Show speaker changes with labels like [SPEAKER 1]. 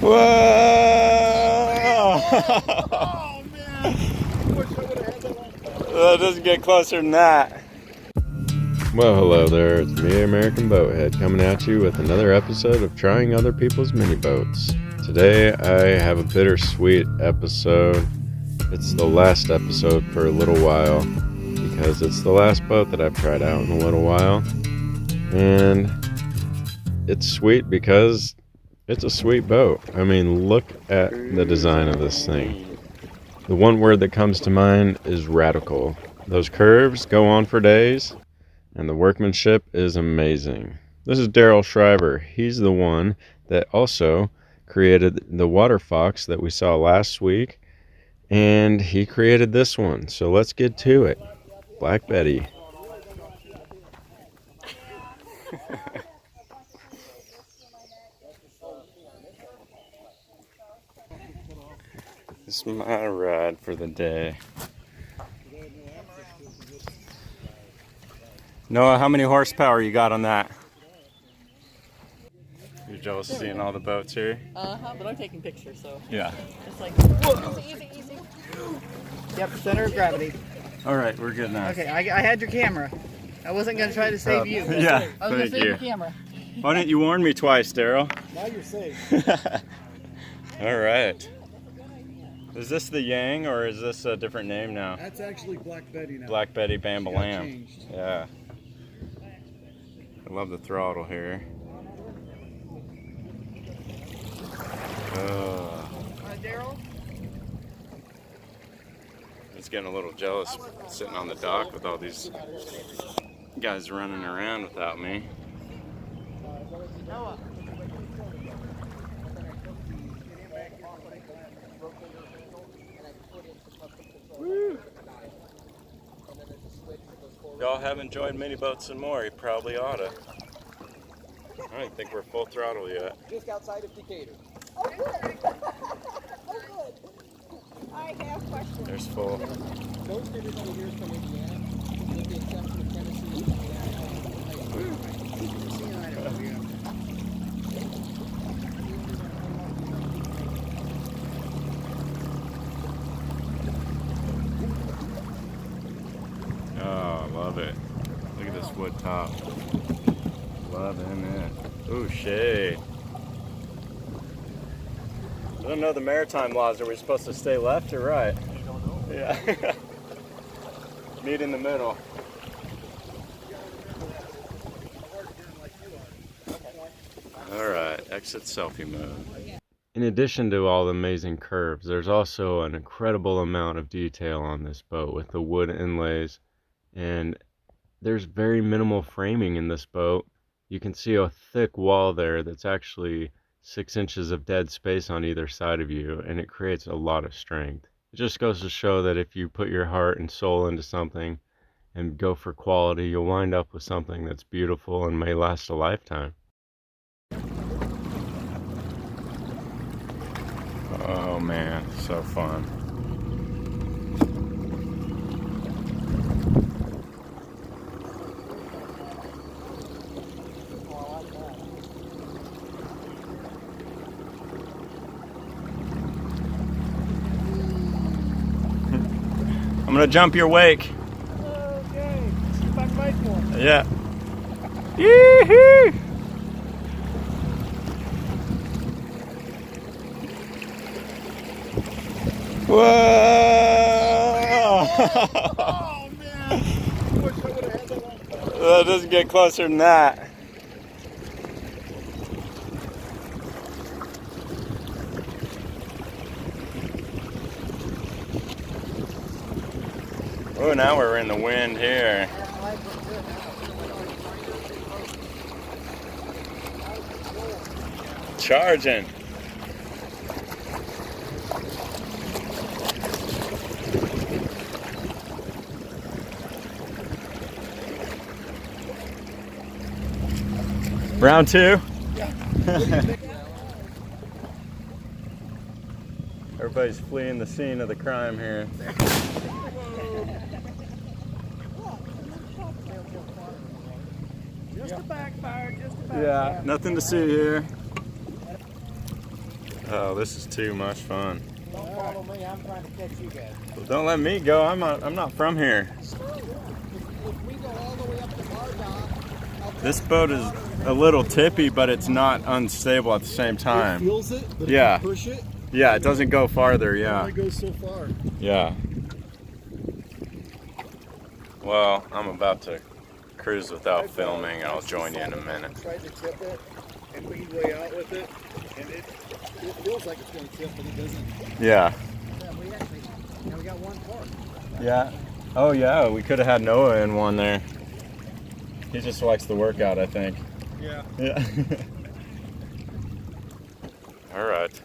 [SPEAKER 1] Whoa!
[SPEAKER 2] Oh man! I wish I would have had that on.
[SPEAKER 1] It doesn't get closer than that. Well, hello there. It's me, American Boathead, coming at you with another episode of Trying Other People's Mini Boats. Today, I have a bittersweet episode. It's the last episode for a little while because it's the last boat that I've tried out in a little while. And it's sweet because it's a sweet boat. I mean, look at the design of this thing. The one word that comes to mind is radical. Those curves go on for days, and the workmanship is amazing. This is Darrell Shriver. He's the one that also created the water fox that we saw last week, and he created this one. So let's get to it. Black Betty. This is my ride for the day. Noah, how many horsepower you got on that? You're jealous of seeing all the boats here?
[SPEAKER 3] But I'm taking pictures, so.
[SPEAKER 1] Yeah.
[SPEAKER 3] It's like, easy, easy. Yep, center of gravity.
[SPEAKER 1] Alright, we're good now.
[SPEAKER 3] Okay, I had your camera. I wasn't going to try to save you.
[SPEAKER 1] Yeah,
[SPEAKER 3] I was going to save your camera.
[SPEAKER 1] Why didn't you warn me twice, Darrell?
[SPEAKER 2] Now you're safe.
[SPEAKER 1] Alright. Is this the Yang, or is this a different name now?
[SPEAKER 2] That's actually Black Betty now.
[SPEAKER 1] Black Betty Bambalam.
[SPEAKER 2] Changed.
[SPEAKER 1] Yeah. I love the throttle here.
[SPEAKER 3] Darrell?
[SPEAKER 1] I was getting a little jealous sitting on the dock with all these guys running around without me.
[SPEAKER 3] Noah.
[SPEAKER 1] Y'all have enjoyed mini boats and more. You probably oughta. I don't think we're full throttle yet.
[SPEAKER 2] Just outside of Decatur.
[SPEAKER 4] Oh, good. Oh, good. I have questions.
[SPEAKER 1] There's full.
[SPEAKER 2] Most everybody here is from Indiana, with the exception of Tennessee.
[SPEAKER 1] Oh, love it. Look at this wood top. Loving it. Ooh, shade. I don't know the maritime laws. Are we supposed to stay left or right?
[SPEAKER 2] I don't know.
[SPEAKER 1] Yeah. Meet in the middle. Alright, exit selfie mode. In addition to all the amazing curves, there's also an incredible amount of detail on this boat with the wood inlays, and there's very minimal framing in this boat. You can see a thick wall there that's actually 6 inches of dead space on either side of you, and it creates a lot of strength. It just goes to show that if you put your heart and soul into something and go for quality, you'll wind up with something that's beautiful and may last a lifetime. Oh man, so fun. I'm gonna jump your wake.
[SPEAKER 3] Okay. See if I can make one.
[SPEAKER 1] Yeah. Yee-hoo! Whoa!
[SPEAKER 2] Oh man! I wish I would have had that on.
[SPEAKER 1] That doesn't get closer than that. Oh, now we're in the wind here. Charging. Round two?
[SPEAKER 2] Yeah.
[SPEAKER 1] Everybody's fleeing the scene of the crime here.
[SPEAKER 3] Just a backfire, just a backfire.
[SPEAKER 1] Yeah, nothing to see here. Oh, this is too much fun.
[SPEAKER 3] Don't follow me. I'm trying to catch you guys.
[SPEAKER 1] Well, don't let me go. I'm not from here.
[SPEAKER 2] If we go all the way up to our dock,
[SPEAKER 1] This boat is a little tippy, but it's not unstable at the same
[SPEAKER 2] it
[SPEAKER 1] time.
[SPEAKER 2] feels it, but
[SPEAKER 1] Yeah.
[SPEAKER 2] if you push it,
[SPEAKER 1] Yeah, it doesn't go farther.
[SPEAKER 2] it
[SPEAKER 1] Yeah.
[SPEAKER 2] only goes so far.
[SPEAKER 1] Yeah. Well, I'm about to cruise without filming. I'll join you in a minute.
[SPEAKER 2] Tried to tip it and lead way out with it, and it feels like it's going to tip, but it doesn't.
[SPEAKER 1] Yeah.
[SPEAKER 3] Yeah, we actually, we got one cork.
[SPEAKER 1] Yeah. Oh yeah, we could have had Noah in one there. He just likes the workout, I think.
[SPEAKER 2] Yeah.
[SPEAKER 1] Yeah. All right.